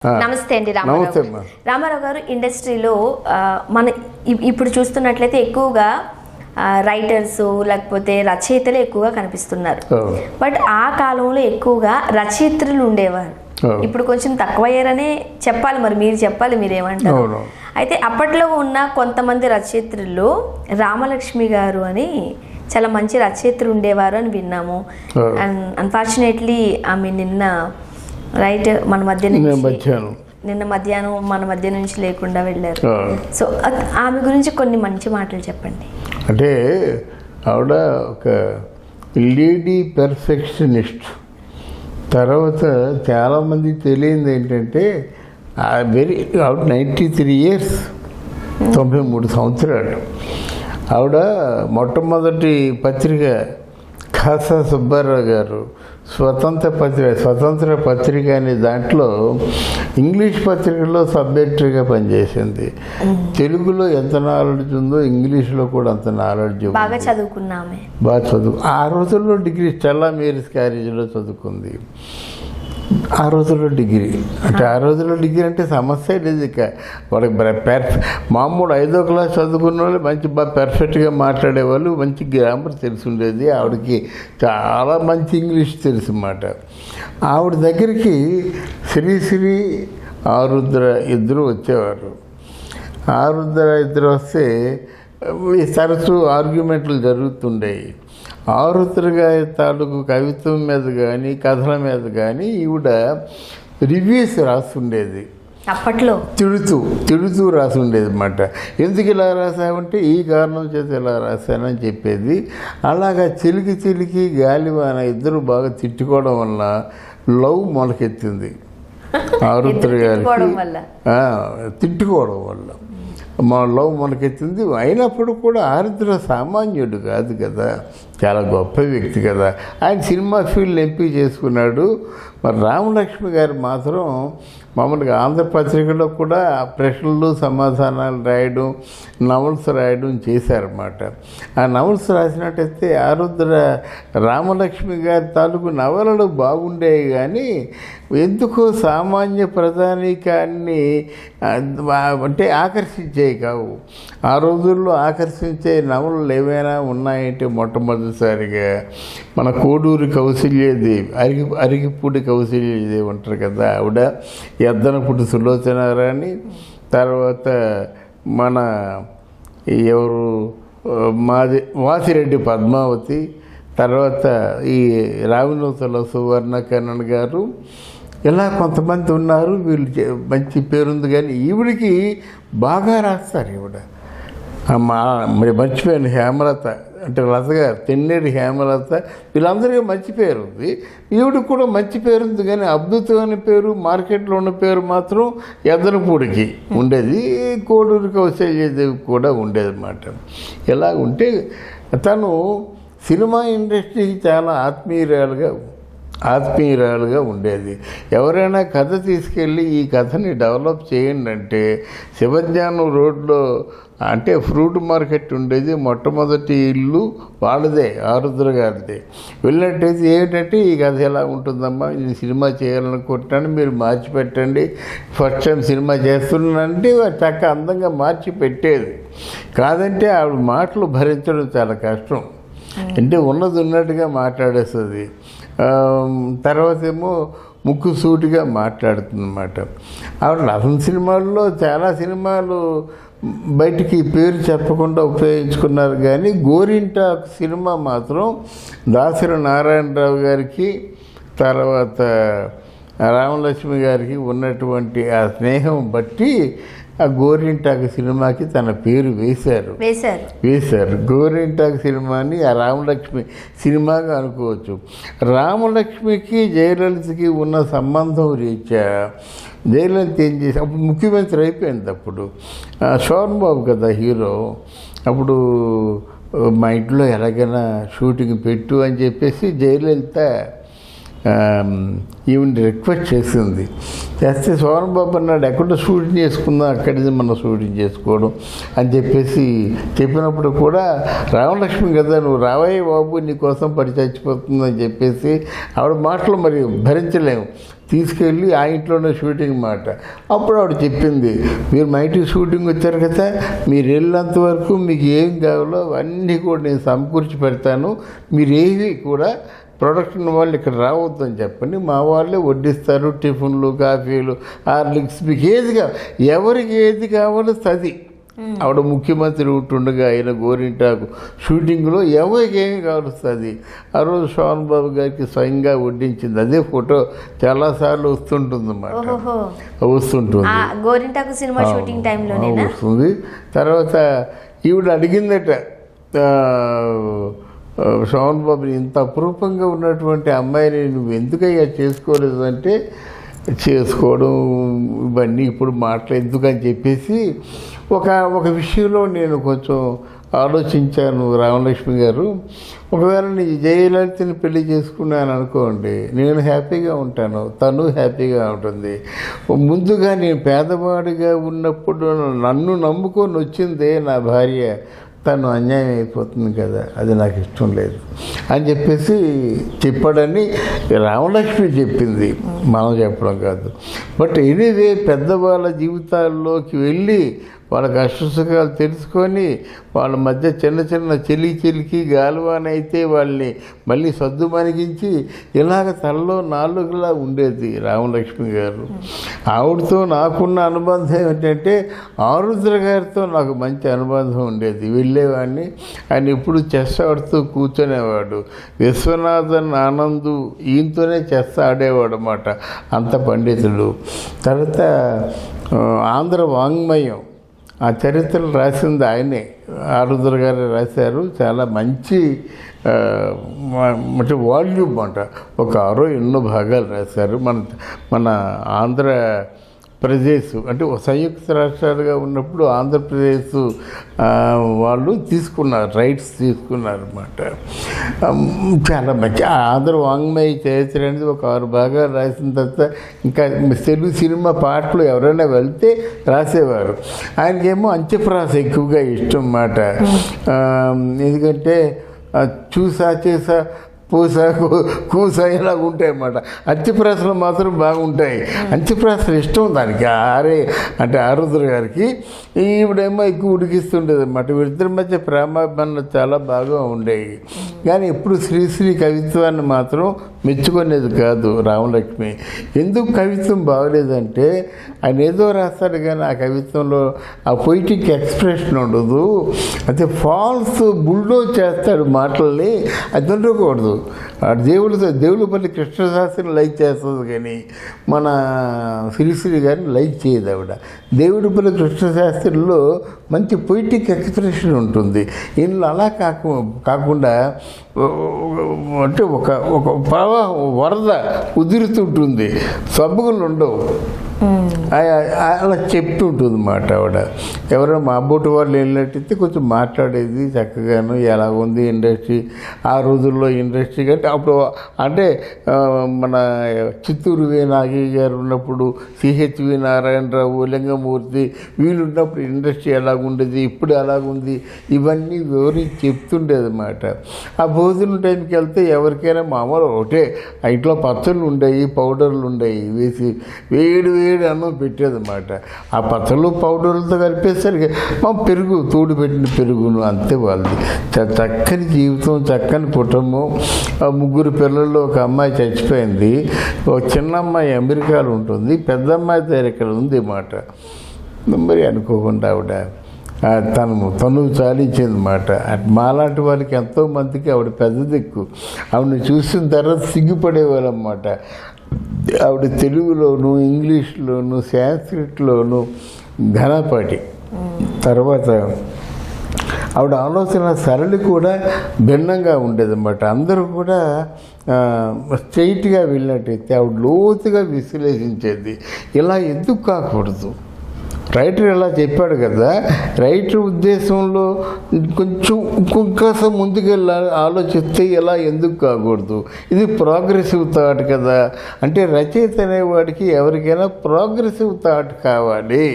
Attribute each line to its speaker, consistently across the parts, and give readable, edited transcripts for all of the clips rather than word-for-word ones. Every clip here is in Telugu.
Speaker 1: నమస్తే అండి రామారావు గారు. ఇండస్ట్రీలో మన ఇప్పుడు చూస్తున్నట్లయితే ఎక్కువగా రైటర్స్ లేకపోతే రచయితలే ఎక్కువగా కనిపిస్తున్నారు. బట్ ఆ కాలంలో ఎక్కువగా రచయిత్రులు ఉండేవారు. ఇప్పుడు కొంచెం తక్కువయ్యారనే చెప్పాలి. మరి మీరు చెప్పాలి, మీరేమంటారు? అయితే అప్పట్లో ఉన్న కొంతమంది రచయిత్రుల్లో రామలక్ష్మి గారు అని చాలా మంచి రచయిత్రులు ఉండేవారు అని విన్నాము. అండ్ అన్ఫార్చునేట్లీ ఆమె నిన్న మన మధ్య నిన్న మధ్యాహ్నం మన మధ్య నుంచి లేకుండా వెళ్ళారు. సో ఆమె గురించి కొన్ని మంచి మాటలు చెప్పండి.
Speaker 2: అంటే ఆవిడ ఒక లేడీ పెర్ఫెక్షనిస్ట్. తర్వాత చాలామంది తెలియంది ఏంటంటే ఆవిడ 93 years, 93 సంవత్సరాలు. ఆవిడ మొట్టమొదటి పత్రిక ఖాసా సుబ్బారావు గారు స్వతంత్ర పత్రిక అనే దాంట్లో ఇంగ్లీష్ పత్రికలో సబ్జెక్టుగా పనిచేసింది. తెలుగులో ఎంత నాలెడ్జ్ ఉందో ఇంగ్లీష్లో కూడా అంత నాలెడ్జ్.
Speaker 1: బాగా చదువుకున్నామే.
Speaker 2: ఆ రోజుల్లో డిగ్రీ స్టెల్లా మేరీస్ కాలేజీలో చదువుకుంది. ఆ రోజుల్లో డిగ్రీ అంటే సమస్య లేదు. ఇక వాళ్ళకి మామూలు 5వ క్లాస్ చదువుకున్న వాళ్ళు మంచి బాగా పెర్ఫెక్ట్గా మాట్లాడేవాళ్ళు, మంచి గ్రామర్ తెలిసి ఉండేది. ఆవిడకి చాలా మంచి ఇంగ్లీష్ తెలుసు అన్నమాట. ఆవిడ దగ్గరికి శ్రీశ్రీ ఆరుద్ర ఇద్దరు వచ్చేవారు. ఆరుద్ర ఇద్దరు వస్తే తరచూ ఆర్గ్యుమెంట్లు జరుగుతుండేవి. ఆరుద్ర గారి తాలూకు కవిత్వం మీద కానీ కథల మీద కానీ ఈవిడ రివ్యూస్ రాస్తుండేది.
Speaker 1: అప్పట్లో
Speaker 2: తిడుతూ రాసుండేది అన్నమాట. ఎందుకు ఇలా రాసామంటే ఈ కారణం చేసి ఇలా రాశానని చెప్పేది. అలాగా చిలికి గాలివాన ఇద్దరు బాగా తిట్టుకోవడం వల్ల లవ్ మొలకెత్తింది ఆరుద్ర గారికి. తిట్టుకోవడం వల్ల మా లవ్ మనకెత్తింది. అయినప్పుడు కూడా ఆరుద్ర సామాన్యుడు కాదు కదా, చాలా గొప్ప వ్యక్తి కదా. ఆయన సినిమా ఫీల్డ్ ఎంపిక చేసుకున్నాడు. మరి రామలక్ష్మి గారు మాత్రం మామూలుగా ఆంధ్రపత్రికలో కూడా ప్రశ్నలు సమాధానాలు రాయడం, నవల్స్ రాయడం చేశారన్నమాట. ఆ నవల్స్ రాసినట్టయితే ఆరుద్ర రామలక్ష్మి గారి తాలూకు నవలలు బాగుండేవి, కానీ ఎందుకో సామాన్య ప్రధానికాన్ని అంటే ఆకర్షించేవి కావు. ఆ రోజుల్లో ఆకర్షించే నవలలు ఏమైనా ఉన్నాయంటే మొట్టమొదటిసారిగా మన కోడూరి కౌశల్యదేవి, అరిగిపూడి కౌశల్యదేవి ఉంటారు కదా, ఆవిడ, ఎద్దనపుటి సులోచనారాణి, తర్వాత మన ఎవరు వాసిరెడ్డి పద్మావతి, తర్వాత ఈ రావినూతల సువర్ణ కన్నన్ గారు, ఇలా కొంతమంది ఉన్నారు. వీళ్ళు మంచి పేరుంది. కానీ ఈవిడికి బాగా రాస్తారు. ఈవిడ మర్చిపోయాను, హేమలత అంటే లత గారు, తెన్నేరు హేమలత, వీళ్ళందరికీ మంచి పేరు ఉంది. ఈవిడికి కూడా మంచి పేరుంది. కానీ అద్భుతమైన పేరు, మార్కెట్లో ఉన్న పేరు మాత్రం ఎద్దనపూడికి ఉండేది, కోడూరు కౌశల్యదేవి కూడా ఉండేది అన్నమాట. ఇలా ఉంటే తను సినిమా ఇండస్ట్రీకి చాలా ఆత్మీయురాలుగా ఉండేది. ఎవరైనా కథ తీసుకెళ్ళి ఈ కథని డెవలప్ చేయండి అంటే శివజ్ఞానం రోడ్లో అంటే ఫ్రూట్ మార్కెట్ ఉండేది. మొట్టమొదటి ఇల్లు వాళ్ళదే, ఆరుద్ర గారిదే. వెళ్ళినట్టయితే ఏమిటంటే ఈ కథ ఎలా ఉంటుందమ్మా, నేను సినిమా చేయాలనుకుంటున్నాను, మీరు మార్చి పెట్టండి, ఫస్ట్ టైం సినిమా చేస్తున్నానంటే చక్క అందంగా మార్చి పెట్టేది. కాదంటే ఆవిడ మాటలు భరించడం చాలా కష్టం. అంటే ఉన్నట్టుగా మాట్లాడేస్తుంది. తర్వాత ఏమో ముక్కు సూటిగా మాట్లాడుతుందన్నమాట. ఆవిడ 11 సినిమాల్లో చాలా సినిమాలు బయటికి పేరు చెప్పకుండా ఉపయోగించుకున్నారు. కానీ గోరింటాకు సినిమా మాత్రం దాసరి నారాయణరావు గారికి తర్వాత రామలక్ష్మి గారికి ఉన్నటువంటి ఆ స్నేహం బట్టి ఆ గోరింటాకు సినిమాకి తన పేరు వేశారు. గోరింటాకు సినిమాని ఆ రామలక్ష్మి సినిమాగా అనుకోవచ్చు. రామలక్ష్మికి జయలలితకి ఉన్న సంబంధం రీత్యా జయలలిత ఏం చేసి, అప్పుడు ముఖ్యమంత్రి అయిపోయింది. అప్పుడు శోభన్ బాబు కదా హీరో. అప్పుడు మా ఇంట్లో ఎలాగైనా షూటింగ్ పెట్టు అని చెప్పేసి జయలలిత ఈవెన్ రిక్వెస్ట్ చేసింది. చేస్తే సోమన్ బాబు అన్నాడు, ఎక్కడో షూటింగ్ చేసుకుందాం, అక్కడిది మనం షూటింగ్ చేసుకోవడం అని చెప్పేసి చెప్పినప్పుడు కూడా రామలక్ష్మి కదా, నువ్వు రావయ్య బాబు, నీ కోసం పడి చచ్చిపోతుందని చెప్పేసి ఆవిడ మాటలు మరి భరించలేము. తీసుకెళ్ళి ఆ ఇంట్లోనే షూటింగ్ మాట. అప్పుడు ఆవిడ చెప్పింది, మీరు మా ఇంటికి షూటింగ్ వచ్చారు కదా, మీరు వెళ్ళినంత వరకు మీకు ఏం కావాలో అవన్నీ కూడా నేను సమకూర్చి పెడతాను, మీరు ఏవి కూడా ప్రొడక్షన్ వాళ్ళు ఇక్కడ రావద్దు అని చెప్పండి, మా వాళ్ళే వడ్డిస్తారు, టిఫిన్లు, కాఫీలు, హార్లిక్స్, మీకు ఏది కావాలి, ఎవరికి ఏది కావాలో అది. ఆవిడ ముఖ్యమంత్రి ఉంటుండగా ఆయన గోరింటాకు షూటింగ్లో ఎవరికి ఏమి కావలుస్తుంది. ఆ రోజు శోభన్ బాబు గారికి స్వయంగా వడ్డించింది. అదే ఫోటో చాలాసార్లు వస్తుంటుంది అన్నమాట, వస్తుంటుంది
Speaker 1: గోరింటాకు సినిమా షూటింగ్ టైంలోనే
Speaker 2: వస్తుంది. తర్వాత ఈవిడ అడిగిందట శోభన్ బాబుని, ఇంత అపురూపంగా ఉన్నటువంటి అమ్మాయిని నువ్వు ఎందుకయ్యా చేసుకోలేదు అంటే, చేసుకోవడం ఇవన్నీ ఇప్పుడు మాటలు ఎందుకని చెప్పేసి ఒక విషయంలో నేను కొంచెం ఆలోచించాను రామలక్ష్మి గారు. ఒకవేళ నేను జయలలితని పెళ్లి చేసుకున్నాను అనుకోండి, నేను హ్యాపీగా ఉంటాను, తను హ్యాపీగా ఉంటుంది. ముందుగా నేను పేదవాడిగా ఉన్నప్పుడు నన్ను నమ్ముకొని వచ్చిందే నా భార్య, తను అన్యాయం అయిపోతుంది కదా, అది నాకు ఇష్టం లేదు అని చెప్పేసి చెప్పాడని రామలక్ష్మి చెప్పింది, మనం చెప్పడం కాదు. బట్ ఎనీవే పెద్దవాళ్ళ జీవితాల్లోకి వెళ్ళి వాళ్ళ కష్టసుఖాలు తెలుసుకొని వాళ్ళ మధ్య చిన్న చిన్న చెలికి గాలువానైతే వాళ్ళని మళ్ళీ సద్దు మణిగించి ఇలాగ తనలో నాలుగులా ఉండేది రామలక్ష్మి గారు. ఆవిడతో నాకున్న అనుబంధం ఏమిటంటే ఆరుద్ర గారితో నాకు మంచి అనుబంధం ఉండేది. వెళ్ళేవాడిని, ఆయన ఎప్పుడు చెస్ ఆడుతూ కూర్చునేవాడు. విశ్వనాథన్ ఆనందు ఈయనతోనే చెస్ ఆడేవాడు అన్నమాట, అంత పండితుడు. తర్వాత ఆంధ్ర వాంగ్మయం ఆ చరిత్రలు రాసింది ఆయనే, ఆరుద్ర గారు రాశారు. చాలా మంచి అంటే వాల్యూమ్ అంట, ఒక 6 ఎన్నో భాగాలు రాశారు. మన ఆంధ్రప్రదేశ్ అంటే సంయుక్త రాష్ట్రాలుగా ఉన్నప్పుడు ఆంధ్రప్రదేశ్ వాళ్ళు తీసుకున్నారు, రైట్స్ తీసుకున్నారు అన్నమాట. చాలా మంచి ఆంధ్ర వాంగ్మయ చరిత్ర అనేది ఒక 6 భాగాలు రాసిన తర్వాత ఇంకా తెలుగు సినిమా పాటలు ఎవరైనా వెళ్తే రాసేవారు. ఆయనకేమో అంత్యప్రాస ఎక్కువగా ఇష్టం అన్నమాట. ఎందుకంటే చూసా చేసా పూసా కూసా ఇలాగ ఉంటాయి అన్నమాట. అంత్యప్రాసలు మాత్రం బాగుంటాయి. అంత్యప్రాసలు ఇష్టం దానికి, అంటే ఆరుద్ర గారికి. ఈవిడేమో ఎక్కువ ఉడికిస్తుండేది అన్నమాట. వీళ్ళిద్దరి మధ్య ప్రేమాభిమానాలు చాలా బాగా ఉండేవి. కానీ ఎప్పుడు శ్రీశ్రీ కవిత్వాన్ని మాత్రం మెచ్చుకునేది కాదు రామలక్ష్మి. ఎందుకు కవిత్వం బాగలేదంటే ఆయన ఏదో రాస్తాడు కానీ ఆ కవిత్వంలో ఆ పొయిటిక్ ఎక్స్ప్రెషన్ ఉండదు. అయితే ఫాల్స్ బుల్డోజ్ చేస్తాడు మాటల్ని, అది ఉండకూడదు. దేవులపల్లి కృష్ణశాస్త్రిని లైక్ చేస్తుంది కానీ మన శ్రీశ్రీ గారిని లైక్ చేయదు ఆవిడ. దేవుడిపల్లి కృష్ణశాస్త్రిలో మంచి పొయిటిక్ ఎక్స్ప్రెషన్ ఉంటుంది. ఇందులో అలా కాకుండా అంటే ఒక ప్రవాహం వరద ఉదురుతుంటుంది, సబ్బులు ఉండవు, అలా చెప్తుంటుంది అన్నమాట ఆవిడ. ఎవరైనా మా బోటు వాళ్ళు వెళ్ళినట్టయితే కొంచెం మాట్లాడేది చక్కగాను, ఎలా ఉంది ఇండస్ట్రీ ఆ రోజుల్లో. ఇండస్ట్రీ కంటే అప్పుడు అంటే మన చిత్తూరు వి నాగయ్య గారు ఉన్నప్పుడు, సిహెచ్వి నారాయణరావు, లింగమూర్తి వీళ్ళు ఉన్నప్పుడు ఇండస్ట్రీ ఎలాగుండేది, ఇప్పుడు ఎలాగుంది, ఇవన్నీ వివరించి చెప్తుండేది అన్నమాట. ఆ భోజనం టైంకి వెళ్తే ఎవరికైనా మామూలు ఒకటే, ఆ ఇంట్లో పచ్చళ్ళు ఉండేవి, పౌడర్లు ఉండేవి, వేసి వేడి అన్నం పెట్టేదన్నమాట. ఆ పచ్చళ్ళు పౌడర్లతో కలిపేసరికి మా పెరుగు తోడు పెట్టిన పెరుగును, అంతే వాళ్ళది. చక్కని జీవితం, చక్కని కుటుంబం. 3 పిల్లల్లో ఒక అమ్మాయి చచ్చిపోయింది. ఒక చిన్న అమ్మాయి అమెరికాలో ఉంటుంది, పెద్ద అమ్మాయి దగ్గర ఇక్కడ ఉంది మాట. మరి అనుకోకుండా ఆవిడ తను చాలించిందన్నమాట. మాలాంటి వాళ్ళకి ఎంతోమందికి ఆవిడ పెద్ద దిక్కు. ఆవిడని చూసిన తర్వాత సిగ్గుపడేవాళ్ళు అన్నమాట. ఆవిడ తెలుగులోను, ఇంగ్లీష్లోను, సాంస్క్రిట్లోను ఘనపాటి. తర్వాత ఆవిడ ఆలోచన సరళి కూడా భిన్నంగా ఉండేదన్నమాట. అందరూ కూడా స్ట్రైట్గా వెళ్ళినట్టయితే ఆవిడ లోతుగా విశ్లేషించేది. ఇలా ఎందుకు కాకూడదు, రైటర్ ఇలా చెప్పాడు కదా, రైటర్ ఉద్దేశంలో కొంచెం ఇంకొంకాసం ముందుకెళ్ళి ఆలోచిస్తే ఇలా ఎందుకు కాకూడదు, ఇది ప్రోగ్రెసివ్ థాట్ కదా. అంటే రచయిత అనేవాడికి ఎవరికైనా ప్రోగ్రెసివ్ థాట్ కావాలి,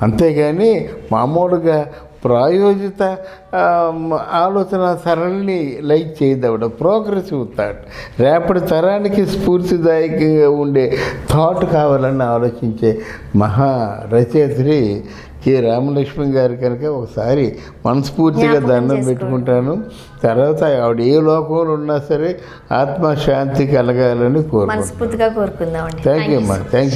Speaker 2: అంతేగాని మామూలుగా ప్రాయోజిత ఆలోచన సరళిని లైక్ చేయదవడ ప్రోగ్రెసివ్ థాట్, రేపటి తరానికి స్ఫూర్తిదాయకంగా ఉండే థాట్ కావాలని ఆలోచించే మహా రచయిత్రి కె రామలక్ష్మి గారు కనుక ఒకసారి మనస్ఫూర్తిగా దండం పెట్టుకుంటాను. తర్వాత ఆవిడ ఏ లోకంలో ఉన్నా సరే ఆత్మశాంతి కలగాలని కోరుకుంటున్నాను.
Speaker 1: మనస్ఫూర్తిగా కోరుకుందామండి.
Speaker 2: థ్యాంక్ యూ అమ్మా. Thank you.